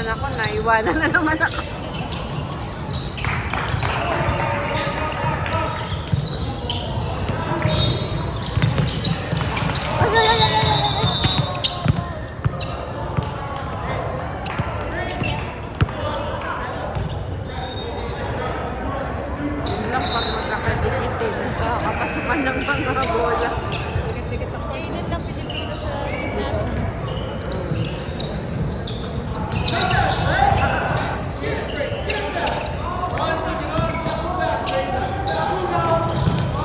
naman ako, naiwanan na naman ako. Yun lang pag magkakadikitin. Kapasukan ng mga bola. Dikit-dikit ako. Kainin lang Pilipino sa team natin.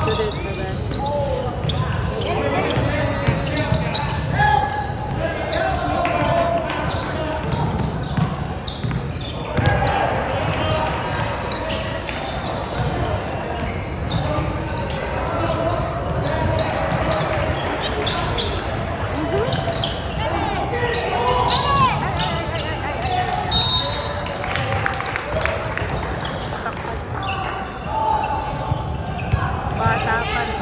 Sulit na ba? Bata pa rin.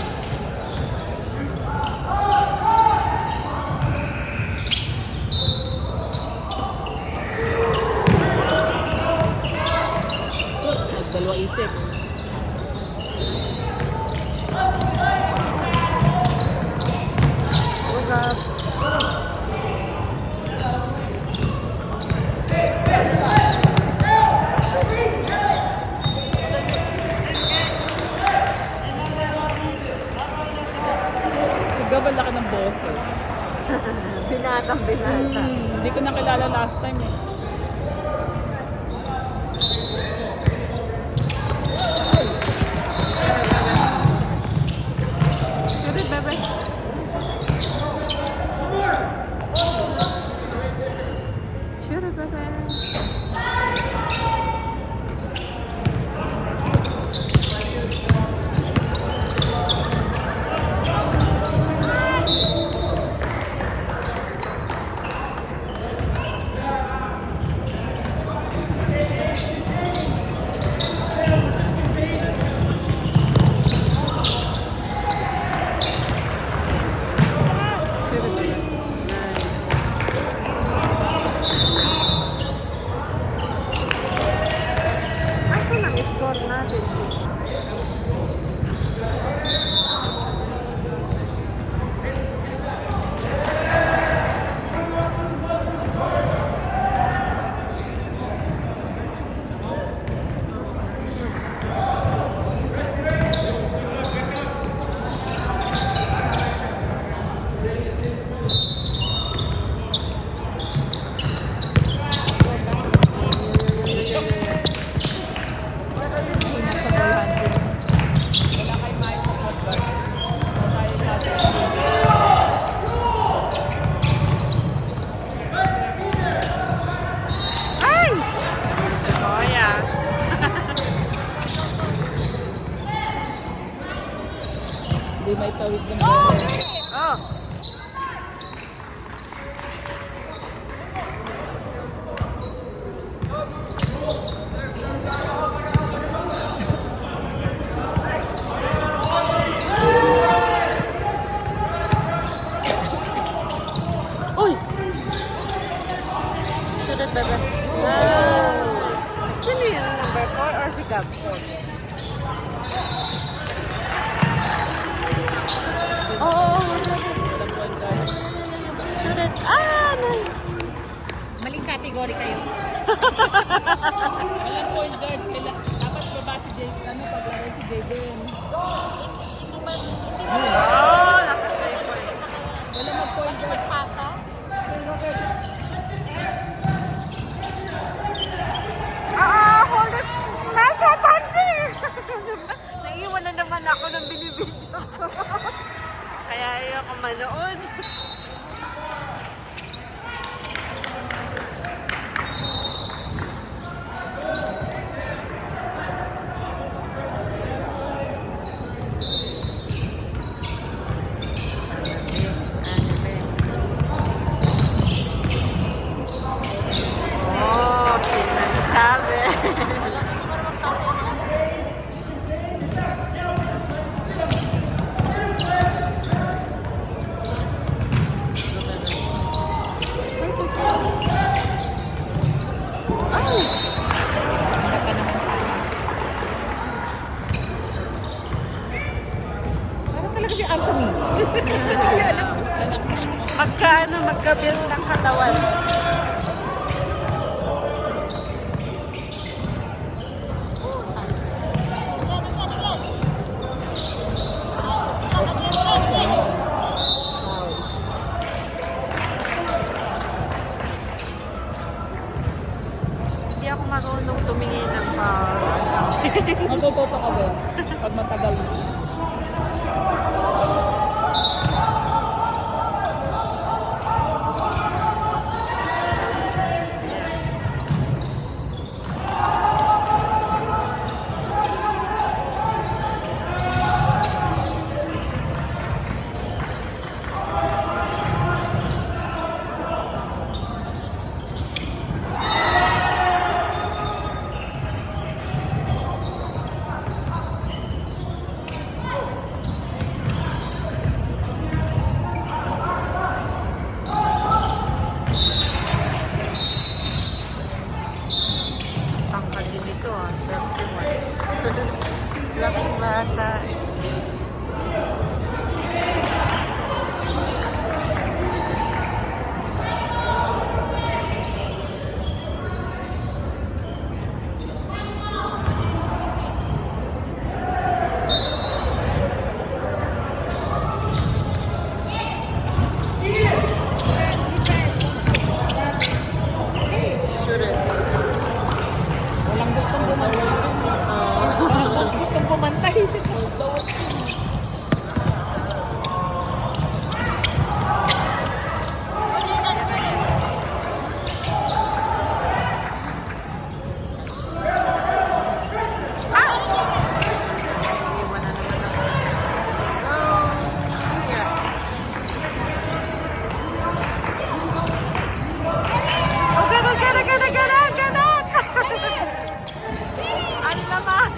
Dalawang isip. What's up? Sigabal laki ng boses. Binatang binata. Hindi ko nakilala last time eh. Sulit, bebe. Sulit, bebe. Asan ang score natin? Wala kayo maayos sa podcast. Wala kayo natin. Ay! Oh, yeah. Hindi may tawid ng gano'n. Oh. Uy! Sulit, bebe. Sino yun? Number 4 or si Gab? Oo. Walang point guard. Sulit. Ah, nice. Maling category kayo. Walang point guard. Dapat baba si Jay. Ano paglaro si Jaden? Oh, nakasay ko eh. Wala mag-point guard. Pasa. Hold it. Mega Pansy! Naiiwan na naman ako ng binibidyo ko. Kaya ayoko manood. Wala pa naman sana. Parang talaga si Anthony. Magka-build ng katawan. Hindi ako marunong tumingin ng Matututo ka din. Pag matagal. tangkad din ito. 31. Laking bata. Walang gustong bumantay. Walang gustong bumantay. Iwan na naman ako. Oh, yeah. Oh, ganon! Ang laman!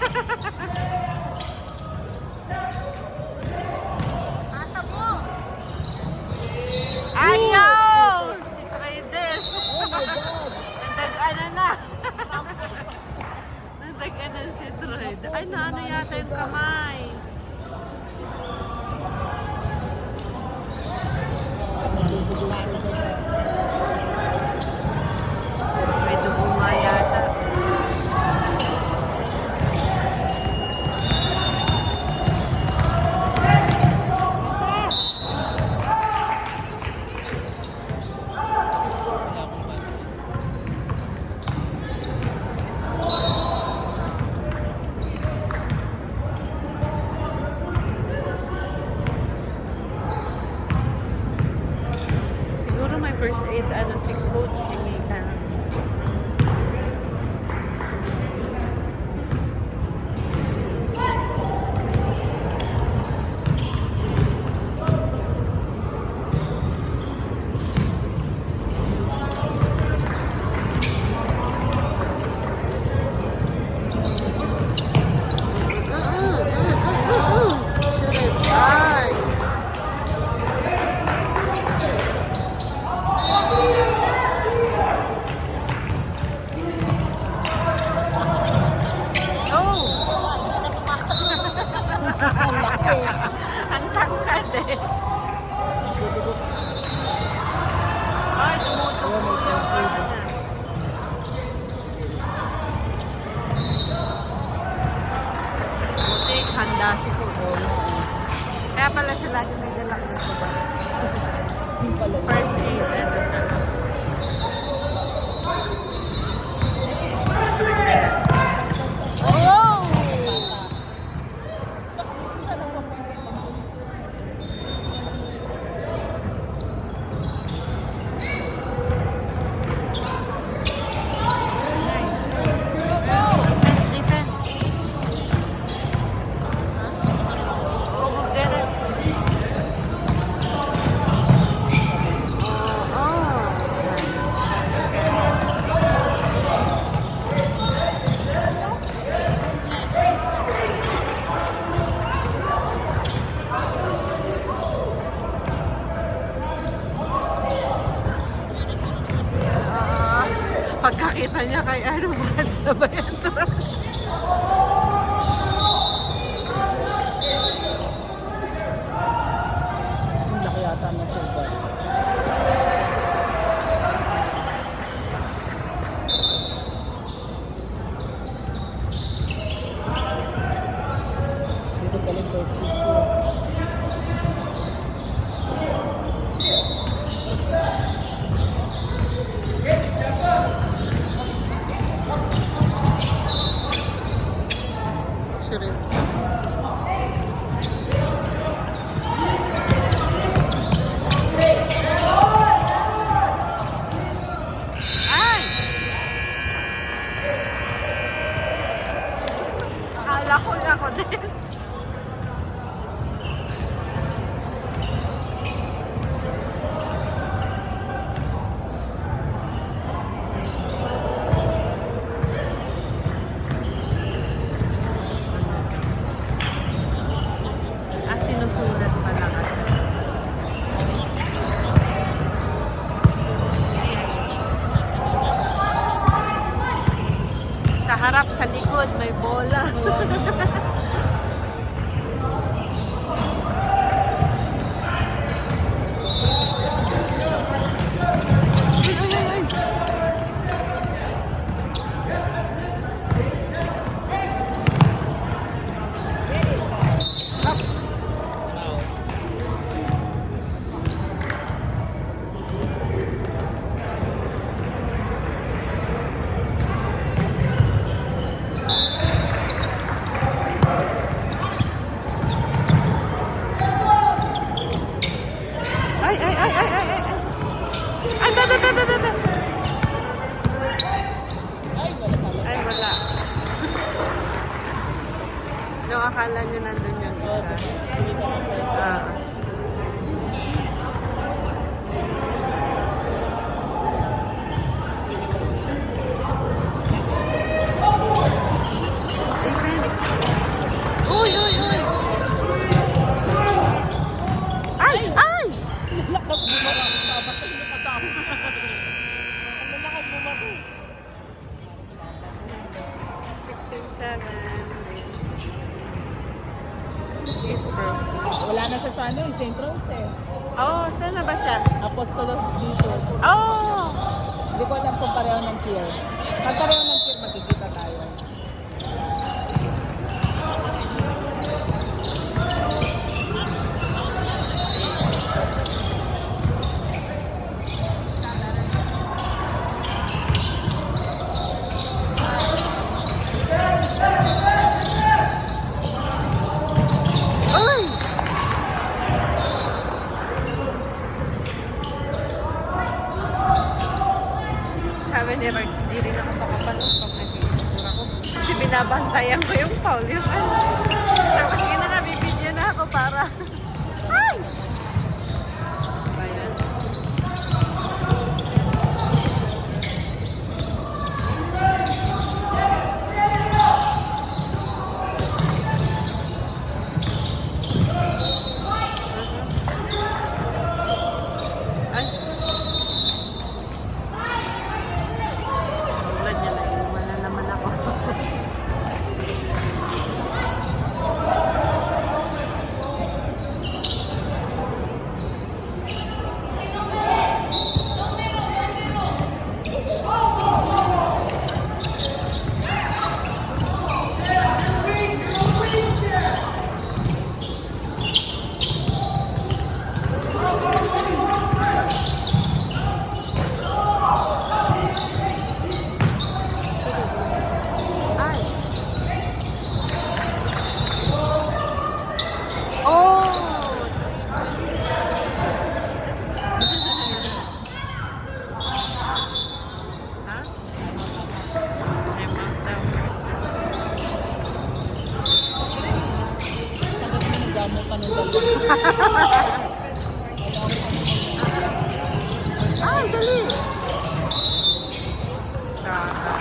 Ayaw! Si Traides! Oh my God. Nagdag-ano na! Nagdag-ano si Traides. Ay, naano yata yung kamay. May dugo nga yata. Siguro may first aid si coach si Mika. Ay! Ang tangkad eh. Ay, tumutubo yung ano niya. Buti, handa si Coach. Kaya pala siya lagi may dalang ito ba? First aid, ano na. Oh! Defense. Oh, mag-get it. Oh, niya kay ano, bakit sabay ang truck? Ang laki yata ng silver. Sino galing first week ko? Sure. Ay! Akala ko na ako din. Ah, sinusulat pala kasi. Sa harap, sa likod, may bola. Uy, uy, uy, uy. Ay, ay, ay, ay, ay, ay. Ay, da, da, da, da, da, da. Ay, wala. Yung akala nyo nandun yung isa. Ah. Uy, uy, uy. Ay, ay! Lakas bumara. Bakit hindi kasama? Ang lakas bumara. 16-7. Is bro. Wala na siya sa ano, St. Rose eh. Oh, saan na ba siya? Apostol of Jesus. Oh! Hindi ko alam kung pareho ng tier. Pag pareho ng tier, magkikita tayo. Ay! Sabi ni Rod, hindi rin ako makapanood pag nag-i-score ako. Kasi binabantayan ko yung foul. Yung ano. Sabi ko na nabibidyo na ako para... Ay! Ba yan? Ay! Tulad niya na inuman na naman ako. Ay! Oh! Ha? Emang daw. Damo pa ng dalawa. Ay, dali! Kaka.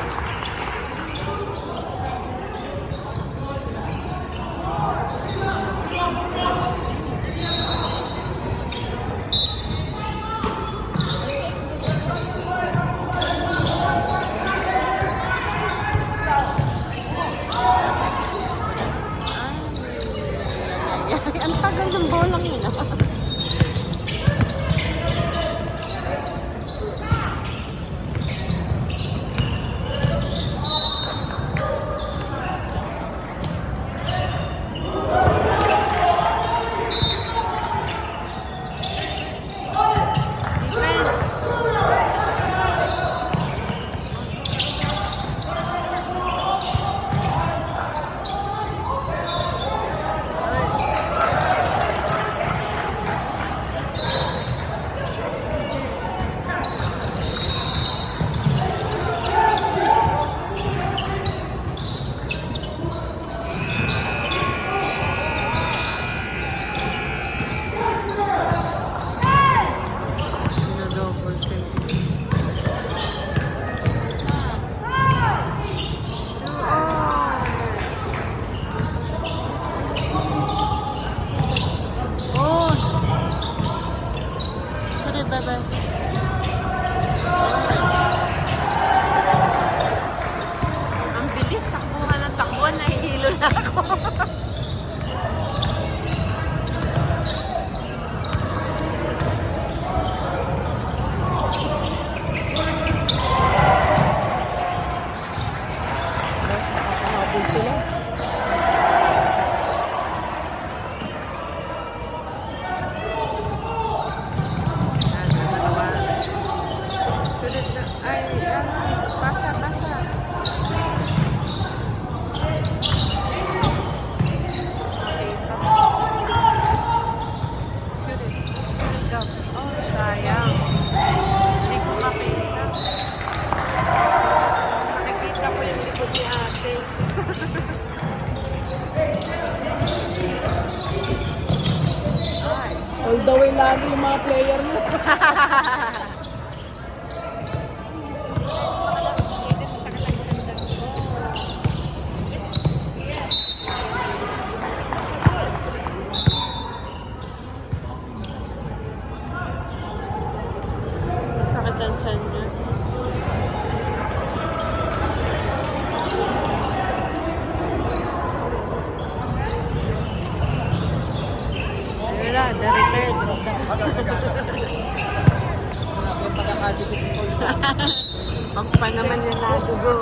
lagi yung mga player mo. Sakit ang tiyan niya. Wala, the-retired. Grabe yung pagkakadikit ni Paul sa Pag pa naman yung nadugo.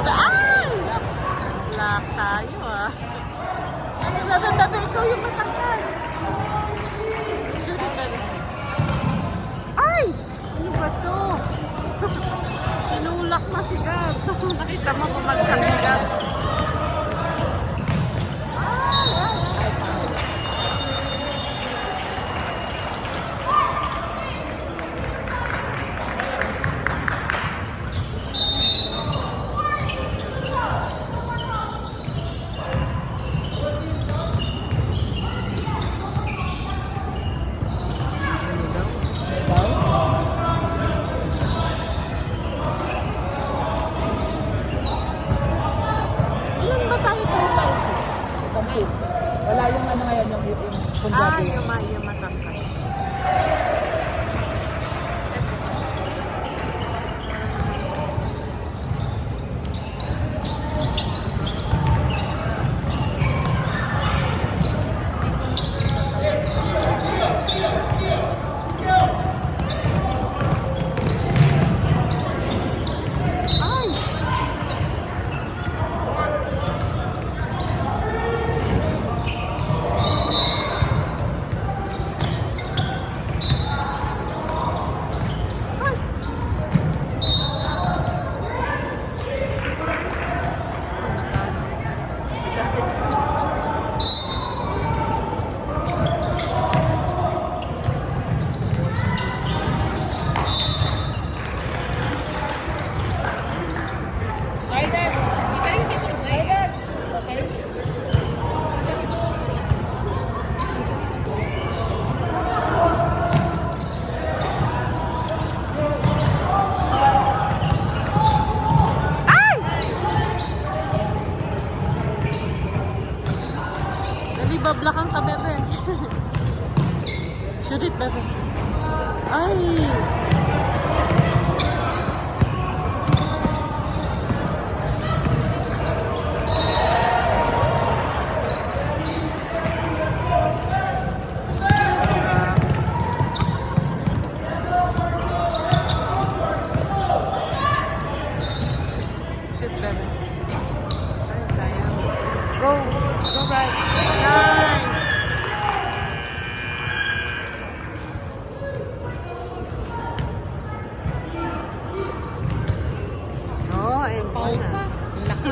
Ay! Lock tayo ah. Tabi, ikaw yung matangkad. Ay! Ano ba to? Sinulak na si Gab. Nakita mo bumagsak si Gab. Ilan ba tayo total, sis? kamay. Wala yung ano ngayon, yung Punjabi. Yung matangkad. Ay! Dali, bablakan ka, bebe. Shoot it, bebe. Ay! Shoot, bebe. Ay, sayang. Go! Go back! Nice! Oh, ayun po Paul na. pa. Laki.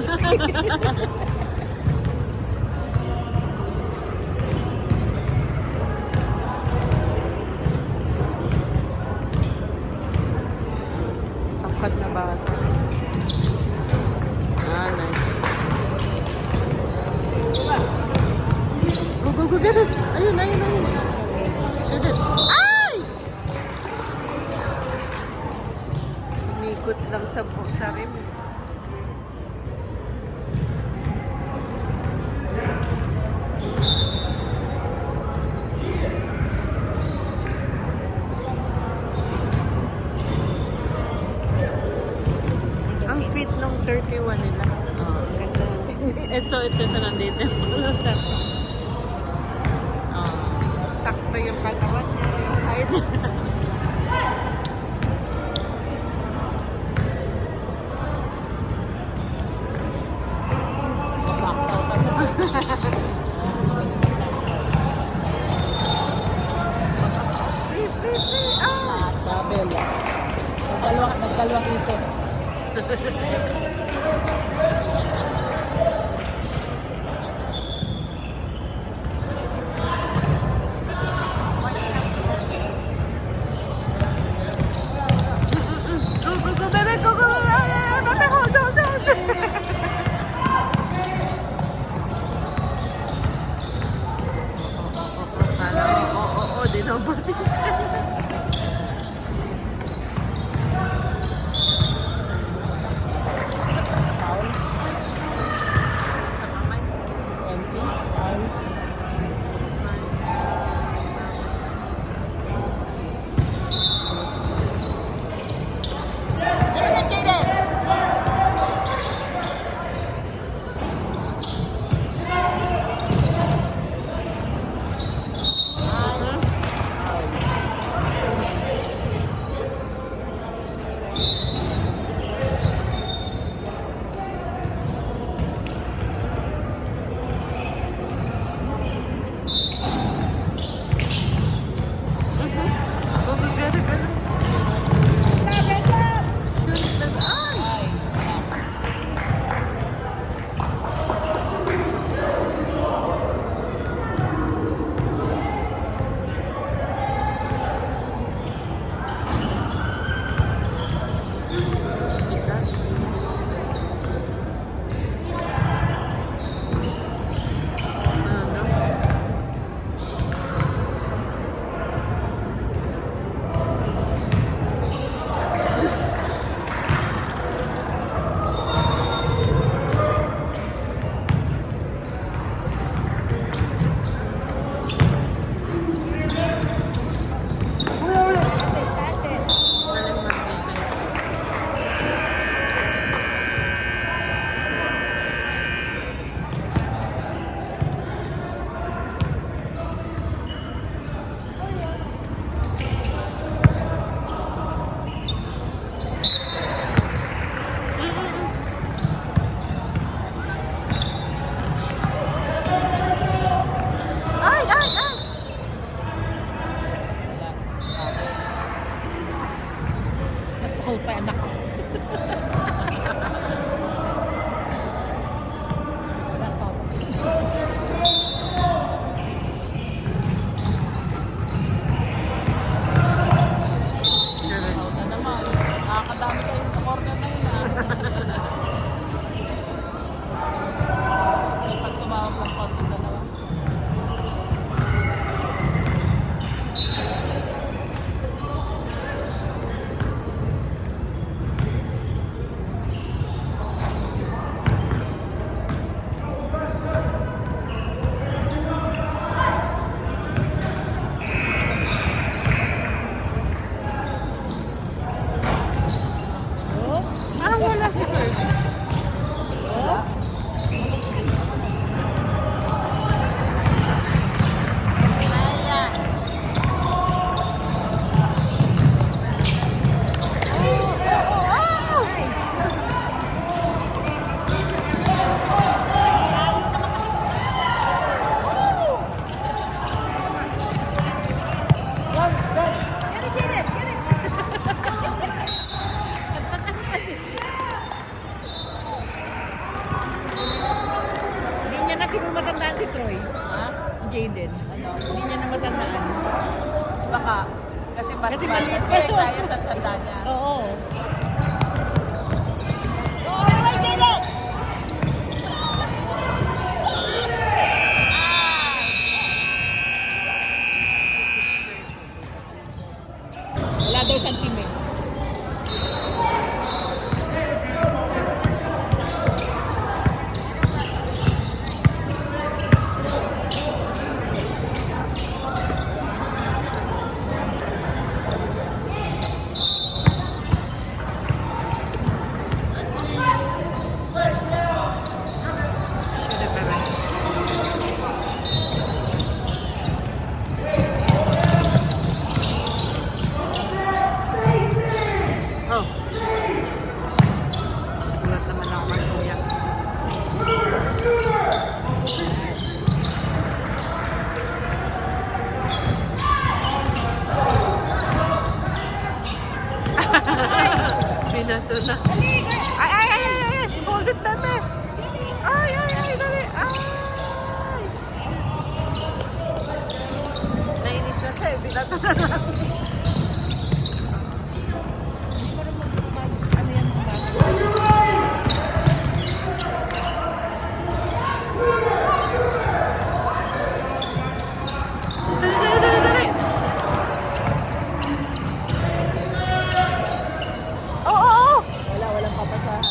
Tangkad na bata. Ah, nice. Go, go, go, get it! Ayun, ayun, ayun. Get it. Ay! Umikot lang sa rim. Ang fit nung 31 nila. Oh, ganda. ito nandito. Oh, sakto yung katawan niya. Yung height. Ah! Double. Nagdalawang isip. Go, go, go, baby, go, go, go, baby, hold on. Hindi niya na matandaan. Baka. Kasi Kasi maliit si pa. Isaiah sa tanda niya. Oo. Wala daw siyang team eh. Oh. Ulat naman ako kay Kuya. Binato na. Ay, ay, ay, ay, ay! Hold it, Pepe! Ay, ay, ay, dali! Ay! Nainis na siya, binato na lang. Ano yan mga bata? Dali, dali, dali, dali! Oo, oo, oo! Walang papasahan.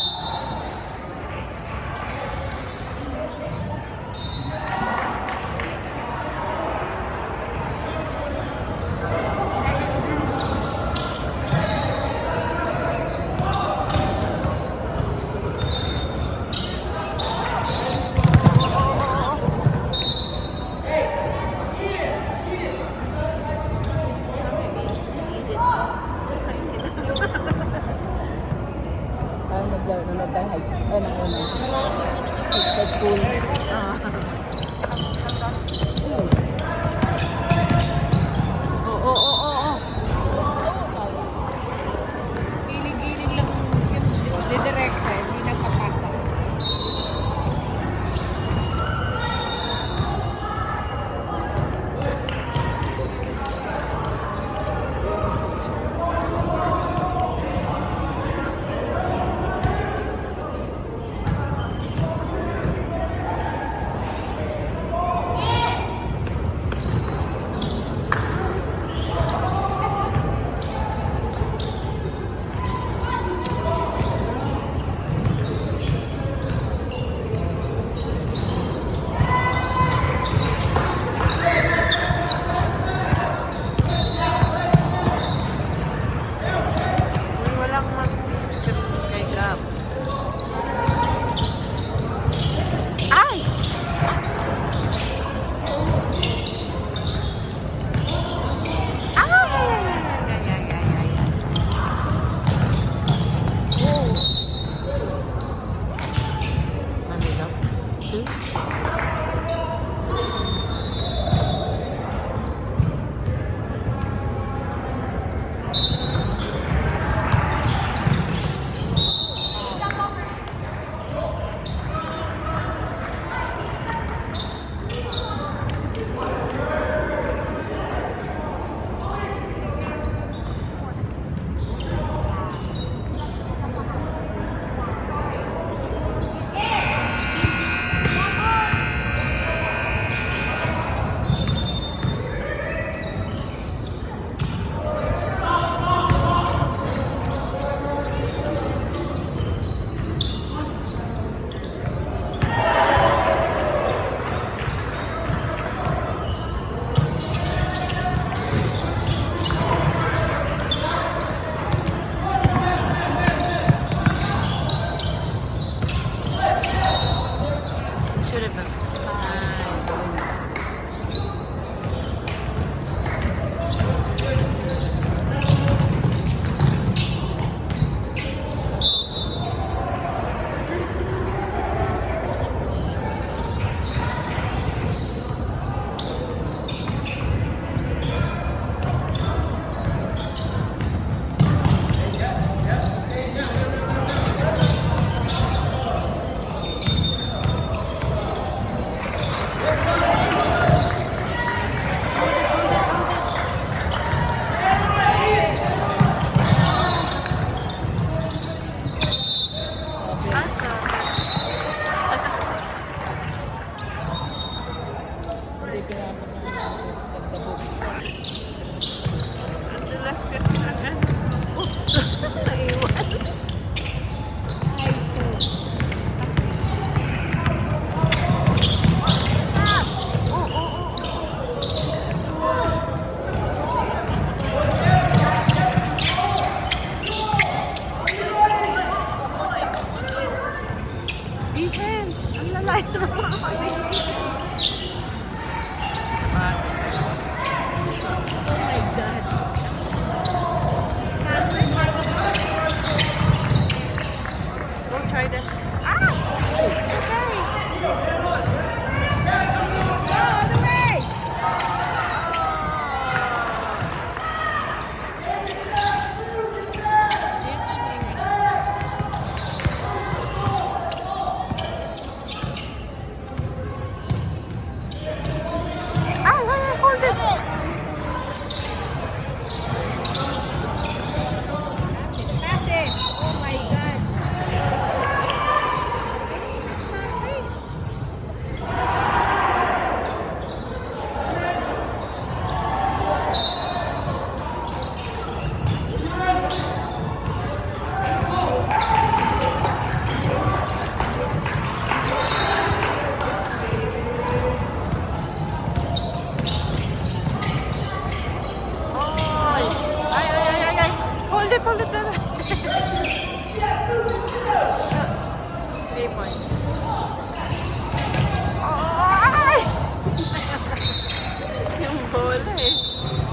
Wala eh.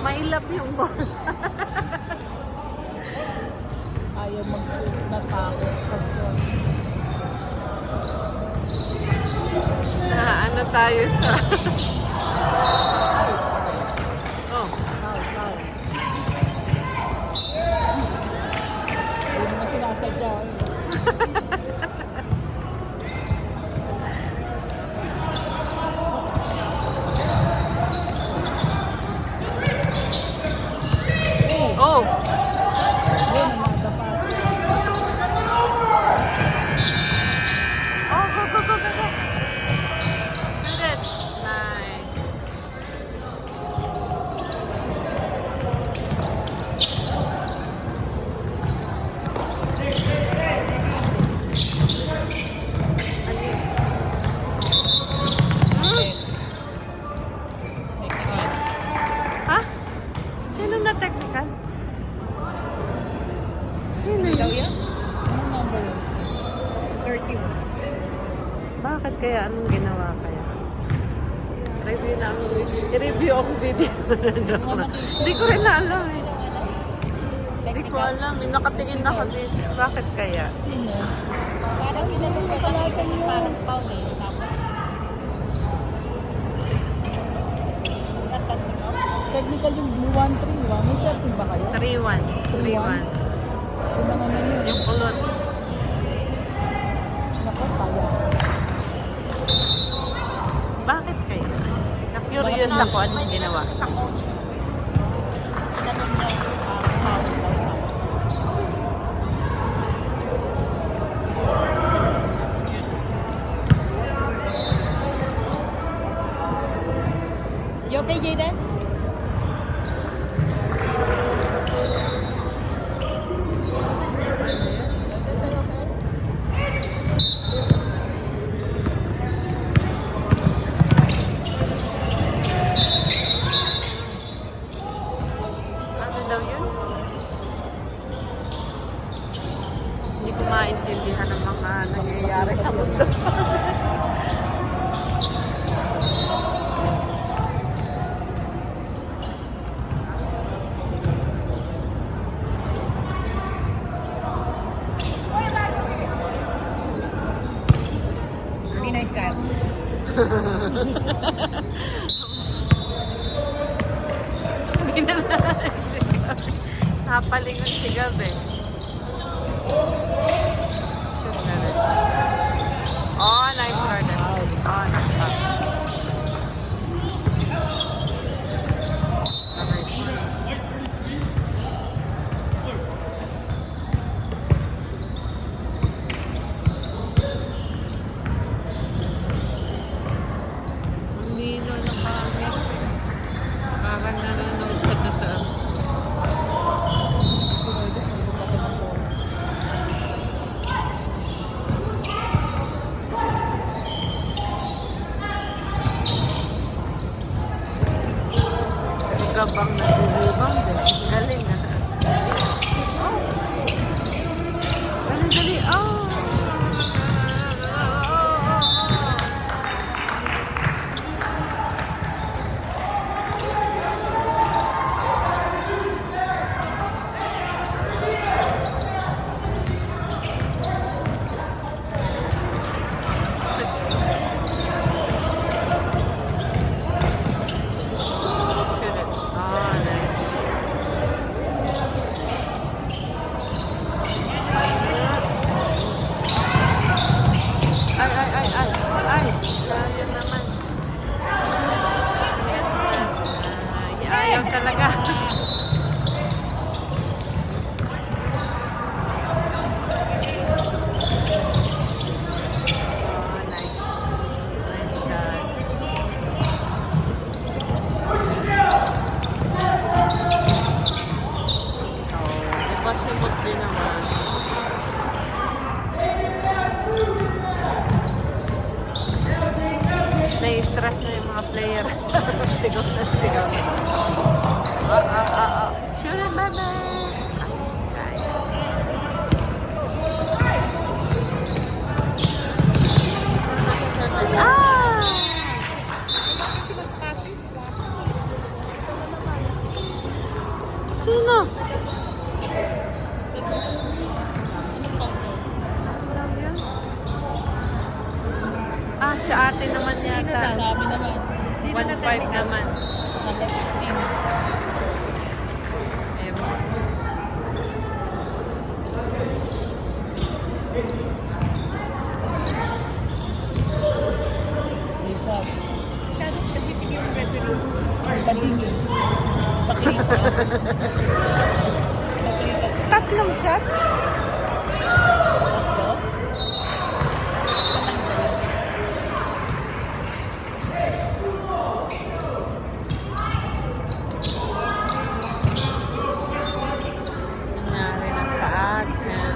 Mailap yung ball. Ayaw mag-natakot. Ano tayo sa... oh. Foul, foul. Hindi naman sinasadya. Oh! Yun, nadapa. Oh, go, go, go, go, go! Good. Nice. Ha? Sino na technical? Sino Daw yun? yan? Anong number yun? 31. Bakit kaya? Anong ginawa kaya? Review na ang i-review ang video. Joke lang. Hindi ko rin na alam eh. Hindi ko alam. Nakatingin ako dito. Bakit kaya? Sino? Parang ginanong ko lang eh, kasi parang foul eh. Tapos, Technical yung blue 1-3, di ba? May 13 ba kayo? 3-1. 3-1. Yun ang ano yun. Yung kulot. Naku, kaya. Bakit kaya? Na-curious ako anong ginawa. siya sa coach. Ginanong niya foul daw sa You okay, Jaden? Ano daw yun? Hindi ko maintindihan ang mga nangyayari sa mundo. Be nice, Kyle. Hindi na napalingon si Gabi. Oh, nice order. Oh, nice pass. Ang lino ng camera. Parang nanonood sa totoo. Ikaw bang nag-rebound eh? Galing ah. Oh! Dali, dali. Oh! Shoot it. Oh, nice. Ay, ay, ay, ay. Ay, sayang naman. Ay, ayaw talaga. Oh, nice. Nice shot. Oh, di ba sumot din naman? Nai-stress na yung mga player. Sigaw na sigaw. Shoot it, baby! Ah! kasi mag-passing swap. Sino? Ah, si ate naman Sino yata. daw? Sabi naman. Sino na 1.5 naman. Number 15. Ewan. Lisa. Shadows kasi tingin mo better yung Patingin. Paklita. Paklita. Tatlong shots? Tatlo. Nangyari na sa atin.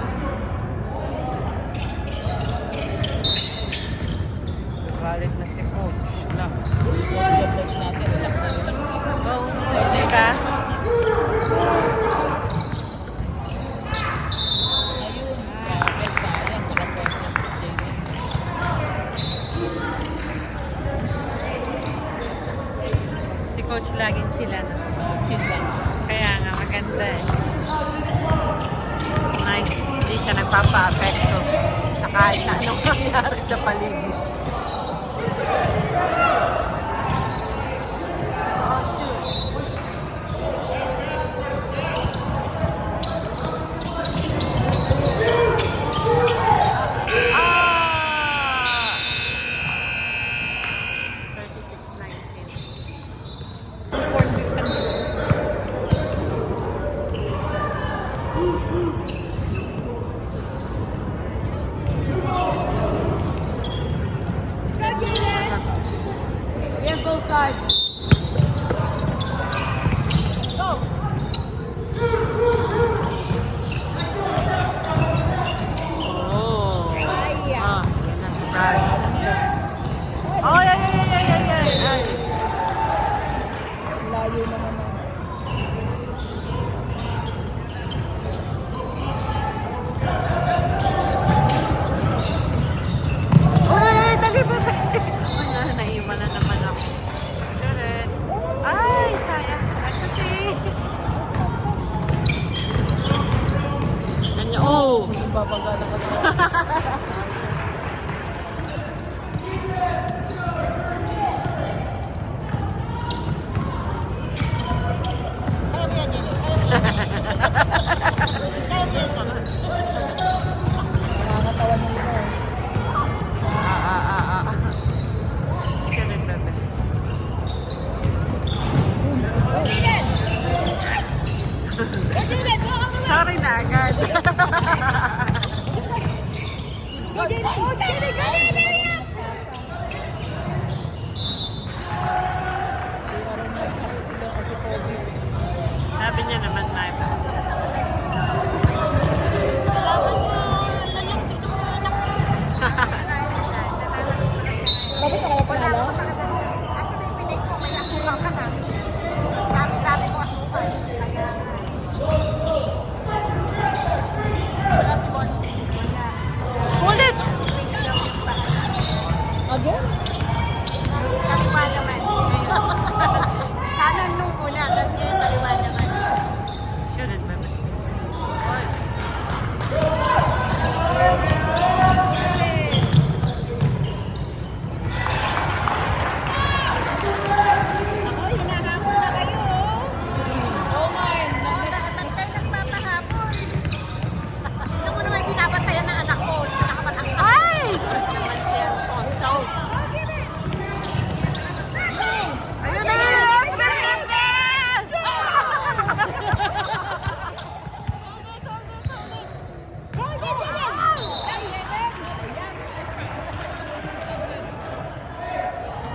Galit na si Coach. Lang. Yung coach natin. Relax na relax. Oh, teka. Ayun. Perfect pa. Ayan. Naka-perfect si Jaden. Si Coach laging sila na. Chill lang. Kaya nga, maganda eh. Nice. Hindi siya nagpapa-apekto sa kahit na anong nangyari sa paligid. Ah! 36-19. Yeah, both sides. Go! Oh. Ay, Ah, yan na si Brad. Oh, ay, ay, ay, ay, ay, ay, ay. Layo naman ang... Uy, dali ba? Ay, naiwan na naman ako. Correct. Ay, sayang. That's okay. Ganyan. Oh! Yung babagala ka na. Nangangatawan mo ito. Correct, bebe. Sorry na agad. Sabi niya naman na Bakit ka kaya panalo? Kasi may pinay ko, may asukal ka na. Dami-dami ko asukal. Wala si Bonnie. ulit! Again? Kaliwa naman. Kanan nung una, tapos ngayon kaliwa naman. Correct, bebe. Oy. Ako, hinahamon na kayo. Oh my, Ba't kayo nagpapahabol? Ito mo naman binabantayan ng anak ko. Nakamatangka. Ay! Naman siya. Ponsaw. Oh, give it. Ayun na!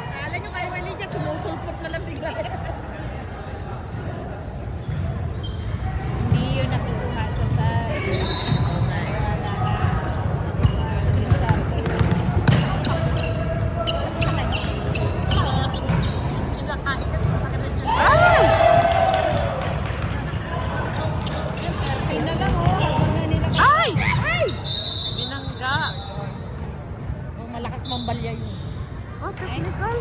Akala nyo kayo mali dyan, sumusulpot na lang bigla. Hindi yun nakukuha sa side. Kaya na restart. Sa kanya. Pinakain ka, masakit na dyan. Ay! Airplane na lang, oh. Habang na nila. Ay! Ay! Binangga. Oh, malakas mambalya yun. Oh, technical.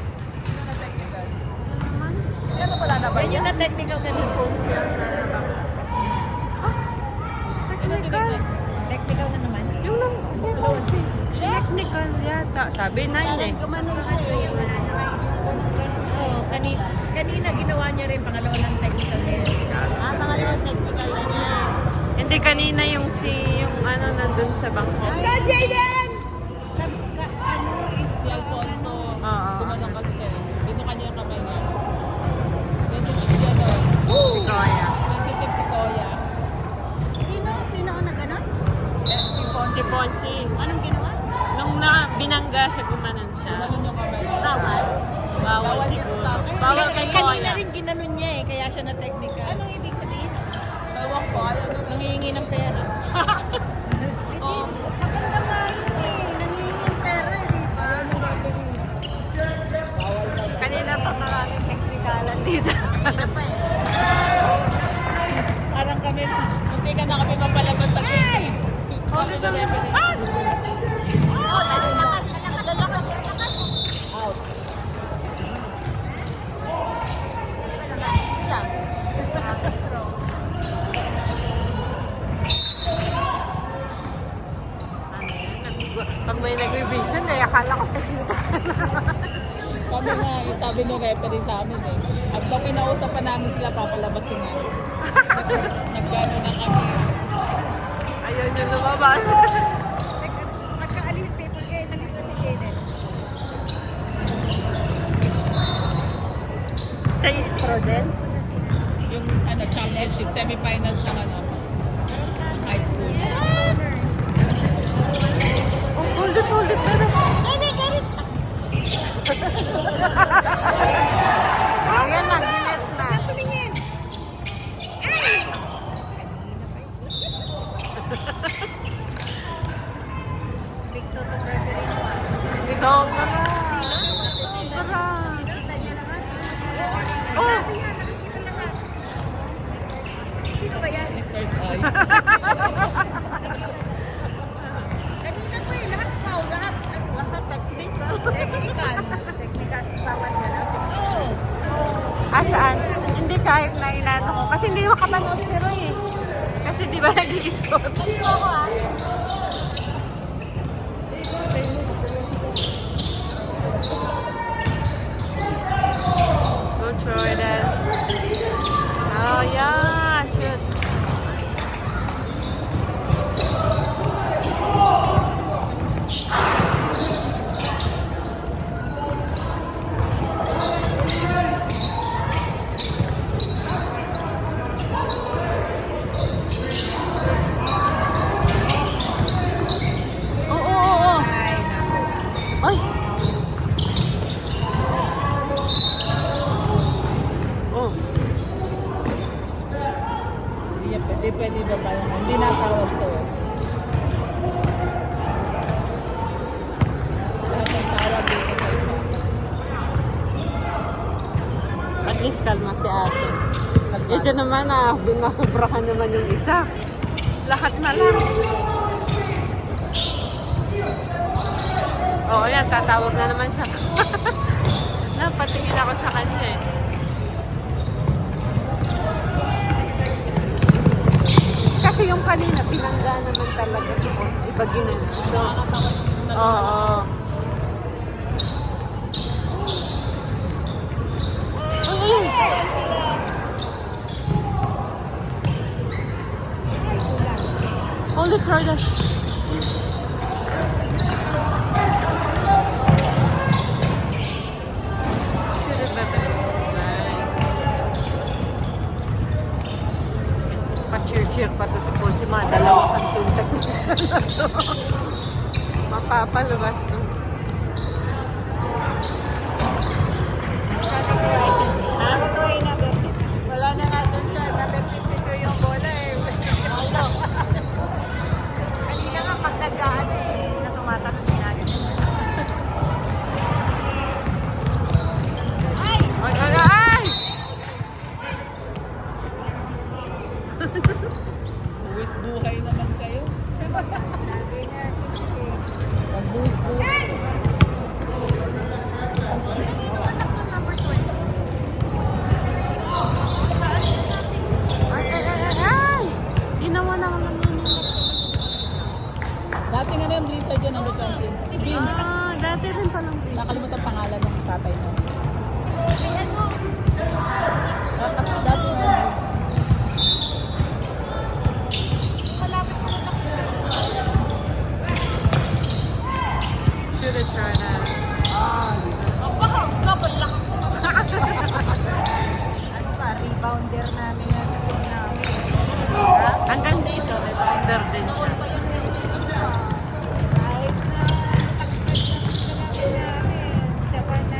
Ano naman? Ano pala na ba Yan yun na technical kanina. Siya sa Technical. Technical na naman. Yung lang, si technical yata. Sabi 9 eh. Gumanon siya eh. Wala naman yung Oo, kanina ginawa niya rin pangalawa ng technical niya. Pangalawa technical na niya. Hindi kanina yung yung ano nandun sa bangko. Go, Jaden! Ano is Si Alfonso, Oo. gumanong kasi siya. Binuka niya yung kamay niya. Sensitive siya doon. Si Koya. Sensitive si Koya. Sino? Sino ang nag-ano? Si Fonso. Si Ponchi. Anong ginawa? Nung binangga siya, gumanon siya. Gumanon yung kamay niya. Bawal. Bawal Bawal siguro. dito sa- Bawal kay Kanina Koya. rin ginanon niya eh, kaya siya na technical. Anong ibig sabihin? Ewan ko, ayaw nung Nangihingi ng pera. Oo. Maganda nga yun eh. Nangihingi ng pera eh, di ba? Kanina pa maraming teknikalan dito. Kanina pa eh. Parang kami, hindi ka na kami mapalabas sa game. Sabi na referee. Pass! Oh, lalakas. Out. Sila. Pag may nag-revision, eh, akala ko teknikal. Kami na, sabi ng referee sa amin eh. At daw kinausap pa namin sila papalabasin na. Nagano na kami. Ayaw nyo lumabas. Magka-alis paper kayo, nalito si Jaden. Sa Istro din? Yung championship, semifinals ng ng high school. Oh, hold it, pero. Ayan na, gilit na. Tumingin. Big Toto referee naman. Sobra. Sino? Sobra. Kita niya naman. Oh! Nakikita lahat. Sino ba yan? Third eye. Kanina po eh, lahat foul, lahat technical. Technical, bawat na natin. Oo. Ah, saan? Hindi kahit na inano ko. Kasi hindi makapanood si Roy eh. Kasi di ba nag-i-score? Gusto ko ah. Go Jordan. Oh yeah, shoot. Oo. Ay. Oh. Hindi pwede ba pa naman? Hindi natawag to. Lahat ng tawag dito sa iba. At least kalma si ate. Ito naman doon nasobrahan naman yung isa. Lahat na lang. Oo, yan, tatawag na naman siya. Napatingin ako sa kanya eh. Kasi yung kanina, pinangga naman talaga. Iba ginano. So, oo. Hold it, Jordan. Pa-cheer pa to si Paul. Si mga dalawang kantong mapapalabas to. Try na beses. Wala na nga dun sa number 52 yung bola eh. Kanina nga pag nagkaan eh, na tumatakot ginagin. Ay! Ay! Buwis buhay naman kayo. Sabi niya, sige. Pag-buwis buhay. Kanino anak ng number 20? Ay! Ginawa na naman yun. founder namin yan. Hanggang dito, may founder din siya.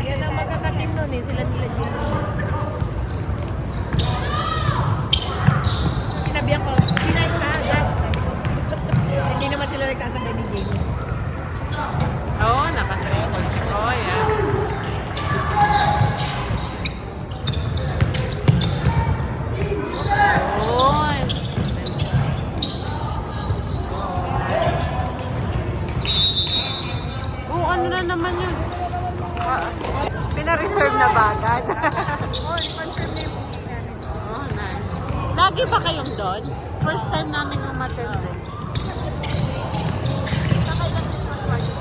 Yan ang magkakatim nun eh, sila nila din. Sinabihan ko, pinay sa agad. Hindi naman sila nagkasabay ni Jamie. Oo, nakatrainer. Oo, yan. Oy. Oo, ano na naman yun? Pina-reserve na ba agad? Oo, confirm na yung booking namin. Oh, nice. Lagi ba kayong doon? First time namin umattend eh. Kakailan Christmas party?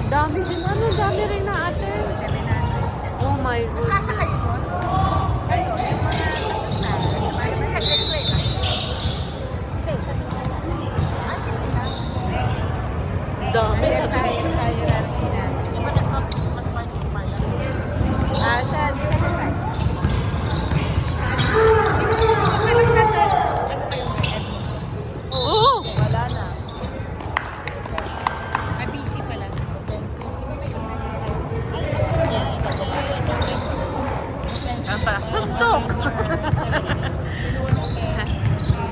Dami din. Ano? Dami rin na attend. 700. Oh my Kasha goodness. kayo doon? Kayo, yung mga tapos na. May saglit ko eh. Hindi, sabi ko. Atin nila. Dami. Tayo natin na. Di ba nagpa-Christmas party si Marla? Siya, di ka na tayo. Parang nasa, ano kayo ng Edmond? Oo. Wala na. Ay, busy pala. Ang pa. Suntok.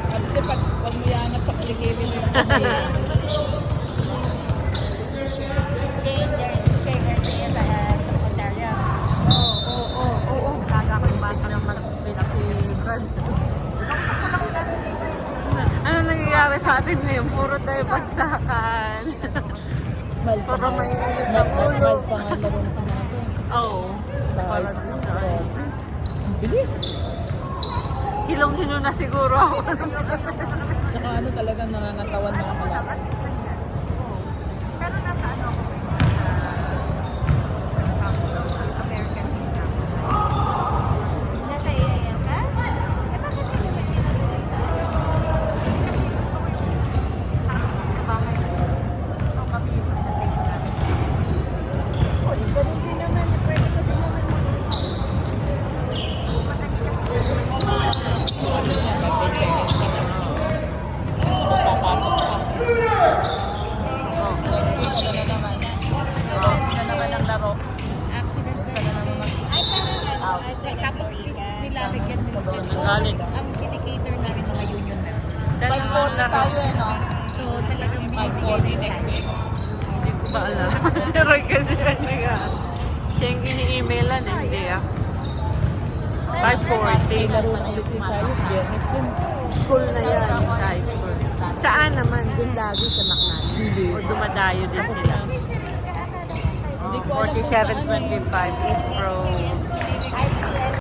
Kasi pag mo yanap sa kilikili mo. Oo. Gaga ko yung bata ng mag-split si Brad. Ano nangyayari sa atin ngayon? Puro tayo bagsakan. Mahal pa Para nga. may init Mahal ang ulo. mahal pa nga laro na natin. Oo. Sa Para ice din cream. sa Ang bilis. Hilong-hilo na siguro ako. Saka ano talagang nangangatawan mga kalaki. Pero nasa ano ako ngayon? Nasa American Kingdom. Nasa AIM ka? Eh, bakit hindi ba nilagay sa kasi gusto ko yung sa bahay. So kami yung presentation namin. Oh, ganun din naman. Pwede ko din naman. Mas madali kasi Christmas. Papasok ka. Next week, ano na naman? Hindi na naman ang laro. Accident ba? Ay, parang tapos nilalagyan nila kasi Galit. ang kinikater namin mga union members. 5-4 tayo eh, no? So talagang 5-4 next week. Hindi ko ba alam. Si Roy kasi ano nga. Siya yung ini-emailan eh. Hindi ah. 5:40. Laro na ulit si Sayos, biyernes din. School na yan. High school. Saan naman? Doon lagi sa Macnan. Hindi. O dumadayo din sila. Hindi ko alam kung 4725 East Road. Ay,